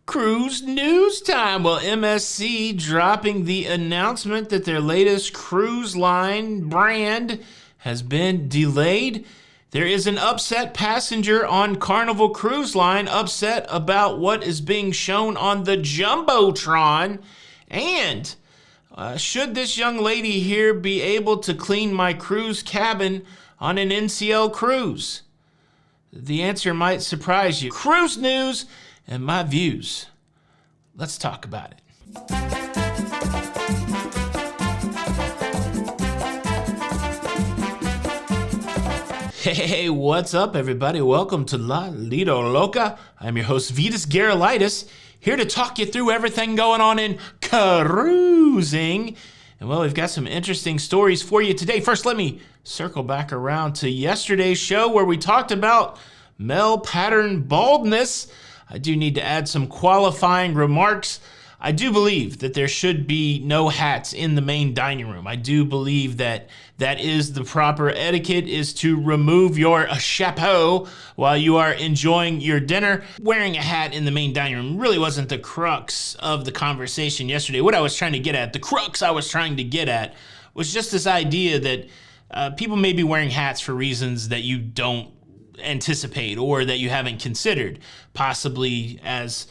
Cruise news time. Well, MSC dropping the announcement that their latest cruise line brand has been delayed. There is an upset passenger on Carnival Cruise Line upset about what is being shown on the Jumbotron. And should this young lady here be able to clean my cruise cabin on an NCL cruise? The answer might surprise you. Cruise news and my views. Let's talk about it. Hey, what's up, everybody? Welcome to Lido, Loca. I'm your host, Vitas Gerolitis, here to talk you through everything going on in cruising. And well, we've got some interesting stories for you today. First, let me circle back around to yesterday's show where we talked about male pattern baldness. I do need to add some qualifying remarks. I do believe that there should be no hats in the main dining room. I do believe that that is the proper etiquette, is to remove your chapeau while you are enjoying your dinner. Wearing a hat in the main dining room really wasn't the crux of the conversation yesterday. What I was trying to get at, the crux I was trying to get at, was just this idea that people may be wearing hats for reasons that you don't anticipate or that you haven't considered, possibly as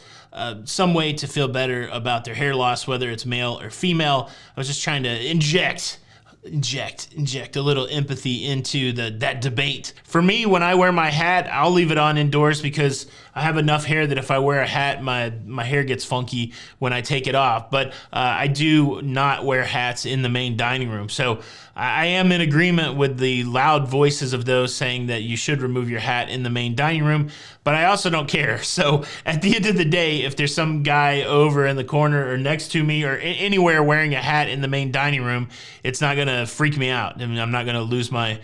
some way to feel better about their hair loss, whether it's male or female. I was just trying to inject a little empathy into that debate. For me, when I wear my hat, I'll leave it on indoors because I have enough hair that if I wear a hat, my hair gets funky when I take it off. But I do not wear hats in the main dining room. So I am in agreement with the loud voices of those saying that you should remove your hat in the main dining room, but I also don't care. So at the end of the day, if there's some guy over in the corner or next to me or anywhere wearing a hat in the main dining room, it's not gonna freak me out. I mean, I'm not gonna lose my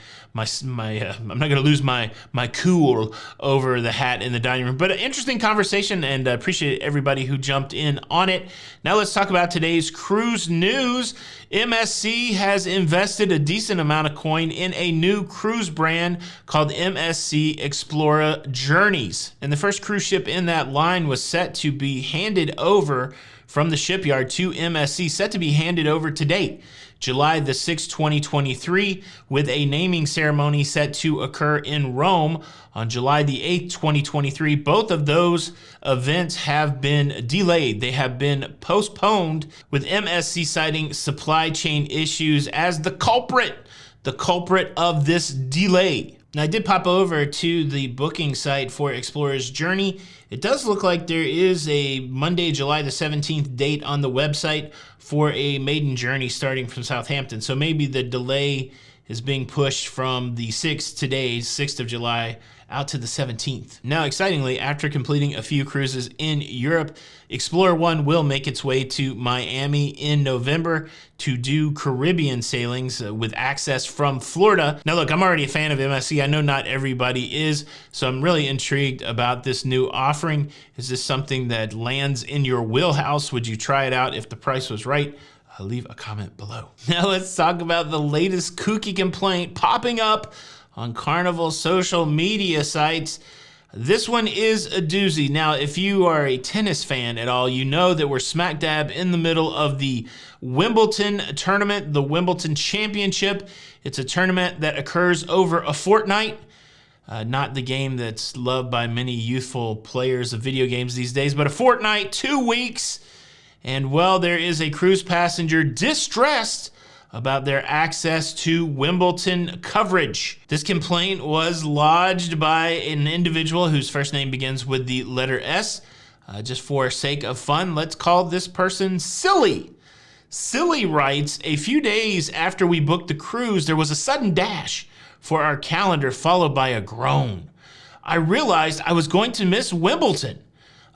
cool over the hat in the dining room. But an interesting conversation, and appreciate everybody who jumped in on it. Now let's talk about today's cruise news. MSC has invested a decent amount of coin in a new cruise brand called MSC Explorer Journeys. And the first cruise ship in that line was set to be handed over from the shipyard to MSC, set to be handed over today, July the 6th, 2023, with a naming ceremony set to occur in Rome on July the 8th, 2023. Both of those events have been delayed. They have been postponed, with MSC citing supply chain issues as the culprit of this delay. Now, I did pop over to the booking site for Explorer's Journey. It does look like there is a Monday, July the 17th date on the website for a maiden journey starting from Southampton. So maybe the delay is being pushed from the 6th, today's 6th of July, out to the 17th. Now, excitingly, after completing a few cruises in Europe, Explorer One will make its way to Miami in November to do Caribbean sailings with access from Florida. Now, look, I'm already a fan of MSC. I know not everybody is, so I'm really intrigued about this new offering. Is this something that lands in your wheelhouse? Would you try it out if the price was right? Leave a comment below. Now let's talk about the latest kooky complaint popping up on Carnival social media sites. This one is a doozy. Now, if you are a tennis fan at all, you know that we're smack dab in the middle of the Wimbledon tournament, the Wimbledon Championship. It's a tournament that occurs over a fortnight. Not the game that's loved by many youthful players of video games these days, but a fortnight, 2 weeks. And well, there is a cruise passenger distressed about their access to Wimbledon coverage. This complaint was lodged by an individual whose first name begins with the letter S. Just for sake of fun, let's call this person Silly. Silly writes, "A few days after we booked the cruise, there was a sudden dash for our calendar followed by a groan. I realized I was going to miss Wimbledon.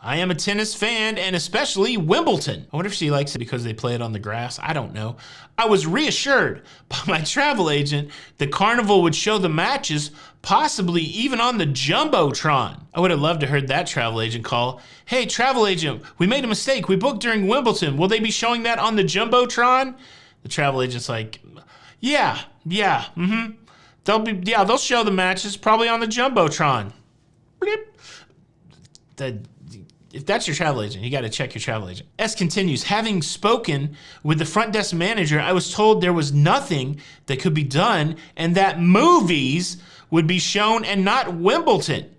I am a tennis fan, and especially Wimbledon." I wonder if she likes it because they play it on the grass. I don't know. "I was reassured by my travel agent that Carnival would show the matches, possibly even on the Jumbotron." I would have loved to heard that travel agent call. "Hey, travel agent, we made a mistake. We booked during Wimbledon. Will they be showing that on the Jumbotron?" The travel agent's like, yeah, they'll show the matches probably on the Jumbotron. Bleep. if that's your travel agent, you got to check your travel agent. S continues, having spoken with the front desk manager, I was told there was nothing that could be done and that movies would be shown and not Wimbledon.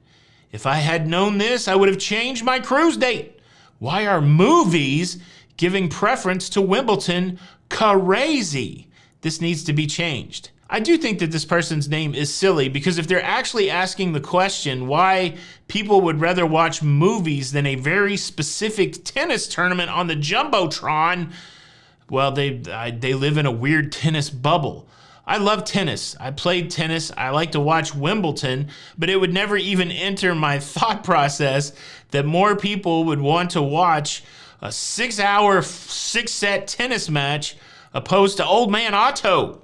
If I had known this, I would have changed my cruise date. Why are movies giving preference to Wimbledon? Crazy. This needs to be changed. I do think that this person's name is silly, because if they're actually asking the question why people would rather watch movies than a very specific tennis tournament on the Jumbotron, well, they live in a weird tennis bubble. I love tennis. I played tennis. I like to watch Wimbledon, but it would never even enter my thought process that more people would want to watch a 6-hour, 6-set tennis match opposed to Old Man Otto.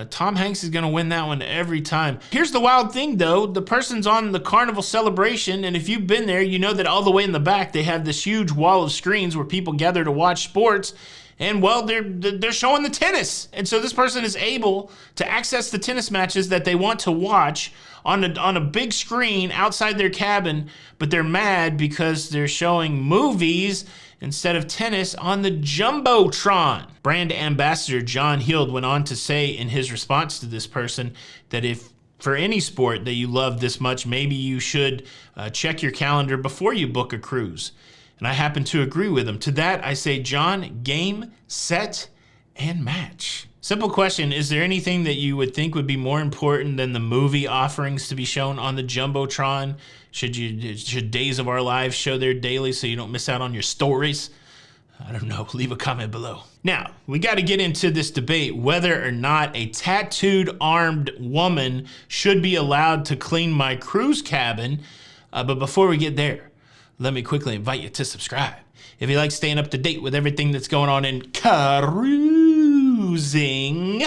Tom Hanks is going to win that one every time. Here's the wild thing, though. The person's on the Carnival celebration, and if you've been there, you know that all the way in the back, they have this huge wall of screens where people gather to watch sports, and, well, they're showing the tennis. And so this person is able to access the tennis matches that they want to watch on a big screen outside their cabin, but they're mad because they're showing movies instead of tennis on the Jumbotron. Brand ambassador John Heald went on to say in his response to this person that if for any sport that you love this much, maybe you should check your calendar before you book a cruise. And I happen to agree with him. To that, I say, John, game, set, and match. Simple question, is there anything that you would think would be more important than the movie offerings to be shown on the Jumbotron? Should Days of Our Lives show their daily so you don't miss out on your stories? I don't know, leave a comment below. Now, we got to get into this debate whether or not a tattooed armed woman should be allowed to clean my cruise cabin. But before we get there, let me quickly invite you to subscribe. If you like staying up to date with everything that's going on in cruising,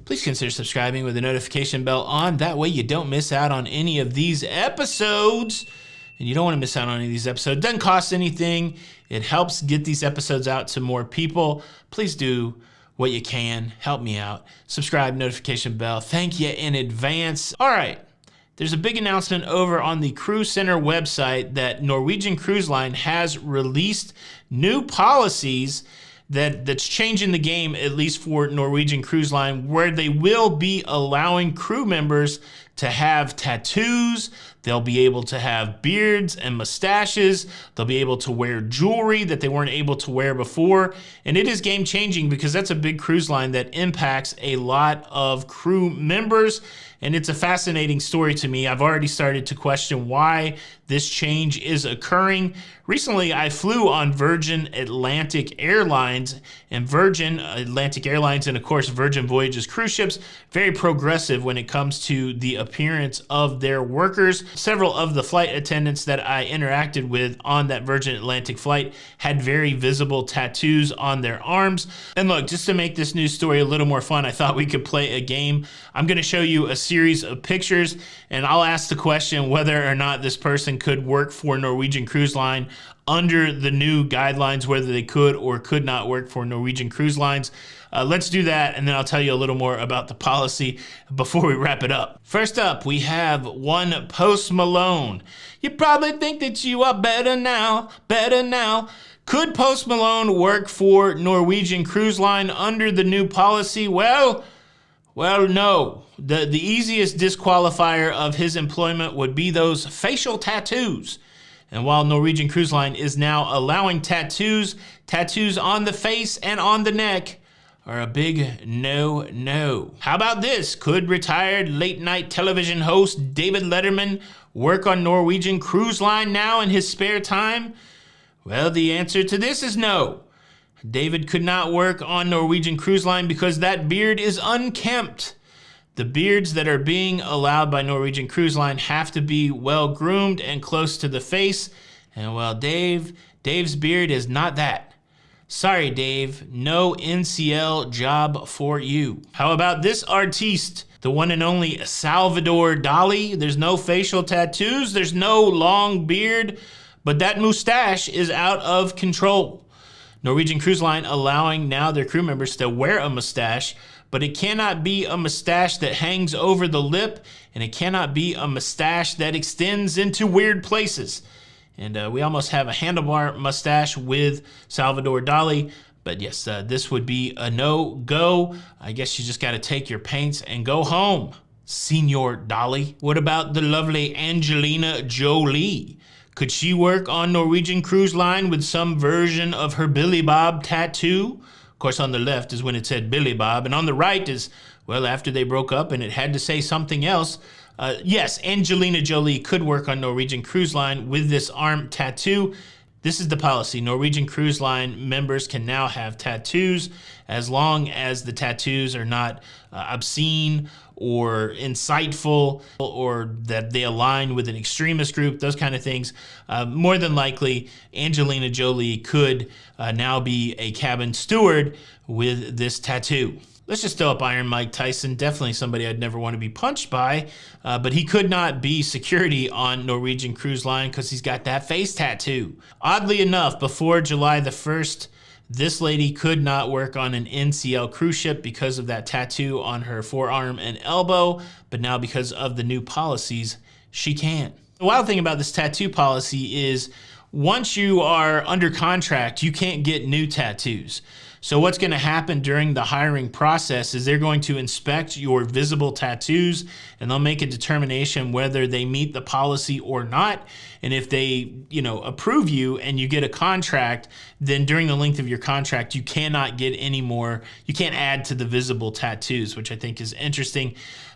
please consider subscribing with the notification bell on. That way you don't miss out on any of these episodes. And you don't want to miss out on any of these episodes. It doesn't cost anything. It helps get these episodes out to more people. Please do what you can. Help me out. Subscribe, notification bell. Thank you in advance. All right. There's a big announcement over on the Cruise Center website that Norwegian Cruise Line has released new policies that's changing the game, at least for Norwegian Cruise Line, where they will be allowing crew members to have tattoos. They'll be able to have beards and mustaches. They'll be able to wear jewelry that they weren't able to wear before. And it is game changing because that's a big cruise line that impacts a lot of crew members. And it's a fascinating story to me. I've already started to question why this change is occurring. Recently, I flew on Virgin Atlantic Airlines, and Virgin Atlantic Airlines and, of course, Virgin Voyages cruise ships, very progressive when it comes to the appearance of their workers. Several of the flight attendants that I interacted with on that Virgin Atlantic flight had very visible tattoos on their arms. And look, just to make this news story a little more fun, I thought we could play a game. I'm going to show you a series of pictures, and I'll ask the question whether or not this person could work for Norwegian Cruise Line under the new guidelines, whether they could or could not work for Norwegian Cruise Lines. Let's do that, and then I'll tell you a little more about the policy before we wrap it up. First up, we have one Post Malone. You probably think that you are better now, better now. Could Post Malone work for Norwegian Cruise Line under the new policy? Well, no. The easiest disqualifier of his employment would be those facial tattoos. And while Norwegian Cruise Line is now allowing tattoos on the face and on the neck are a big no. How about this? Could retired late-night television host David Letterman work on Norwegian Cruise Line now in his spare time? Well, the answer to this is no. David could not work on Norwegian Cruise Line because that beard is unkempt. The beards that are being allowed by Norwegian Cruise Line have to be well groomed and close to the face. And well, Dave's beard is not that. Sorry, Dave, no NCL job for you. How about this artiste? The one and only Salvador Dali. There's no facial tattoos. There's no long beard, but that mustache is out of control. Norwegian Cruise Line allowing now their crew members to wear a mustache, but it cannot be a mustache that hangs over the lip, and it cannot be a mustache that extends into weird places. And we almost have a handlebar mustache with Salvador Dali. But yes, this would be a no-go. I guess you just got to take your paints and go home, Senor Dali. What about the lovely Angelina Jolie? Could she work on Norwegian Cruise Line with some version of her Billy Bob tattoo? Of course, on the left is when it said Billy Bob, and on the right is, well, after they broke up and it had to say something else. Yes, Angelina Jolie could work on Norwegian Cruise Line with this arm tattoo. This is the policy. Norwegian Cruise Line members can now have tattoos as long as the tattoos are not obscene or insightful or that they align with an extremist group, those kind of things. More than likely, Angelina Jolie could now be a cabin steward with this tattoo. Let's just throw up Iron Mike Tyson. Definitely somebody I'd never want to be punched by, but he could not be security on Norwegian Cruise Line because he's got that face tattoo. Oddly enough, before July the 1st, this lady could not work on an NCL cruise ship because of that tattoo on her forearm and elbow, but now because of the new policies, she can. The wild thing about this tattoo policy is once you are under contract, you can't get new tattoos. So what's going to happen during the hiring process is they're going to inspect your visible tattoos and they'll make a determination whether they meet the policy or not. And if they, approve you and you get a contract, then during the length of your contract, you cannot get any more. You can't add to the visible tattoos, which I think is interesting.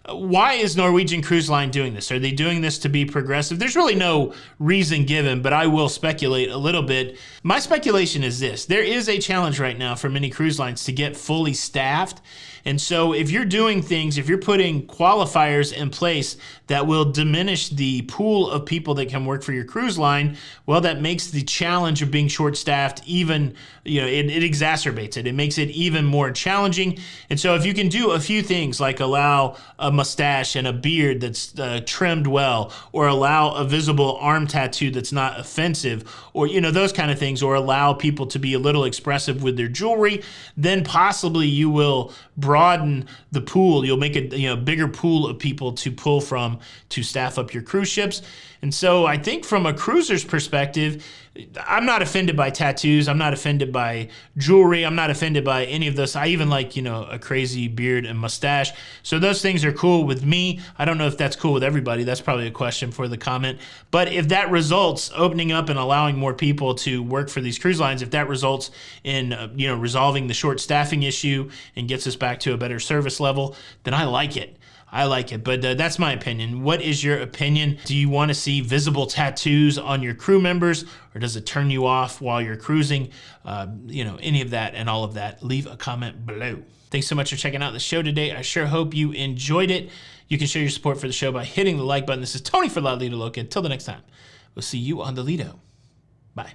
Why is Norwegian Cruise Line doing this? Are they doing this to be progressive? There's really no reason given, but I will speculate a little bit. My speculation is this. There is a challenge right now for many cruise lines to get fully staffed. And so if you're doing things, if you're putting qualifiers in place that will diminish the pool of people that can work for your cruise line, well, that makes the challenge of being short-staffed even, it exacerbates it. It makes it even more challenging. And so if you can do a few things like allow a mustache and a beard that's trimmed well, or allow a visible arm tattoo that's not offensive, or, those kind of things, or allow people to be a little expressive with their jewelry, then possibly you will broaden the pool. You'll make a bigger pool of people to pull from to staff up your cruise ships. And so I think from a cruiser's perspective, I'm not offended by tattoos. I'm not offended by jewelry. I'm not offended by any of this. I even like, a crazy beard and mustache. So those things are cool with me. I don't know if that's cool with everybody. That's probably a question for the comment. But if that results opening up and allowing more people to work for these cruise lines, if that results in, resolving the short staffing issue and gets us back to a better service level, then I like it. But that's my opinion. What is your opinion? Do you want to see visible tattoos on your crew members, or does it turn you off while you're cruising? Any of that and all of that, leave a comment below. Thanks so much for checking out the show today. I sure hope you enjoyed it. You can show your support for the show by hitting the like button. This is Tony for Lido Loca. Until the next time, we'll see you on the Lido. Bye.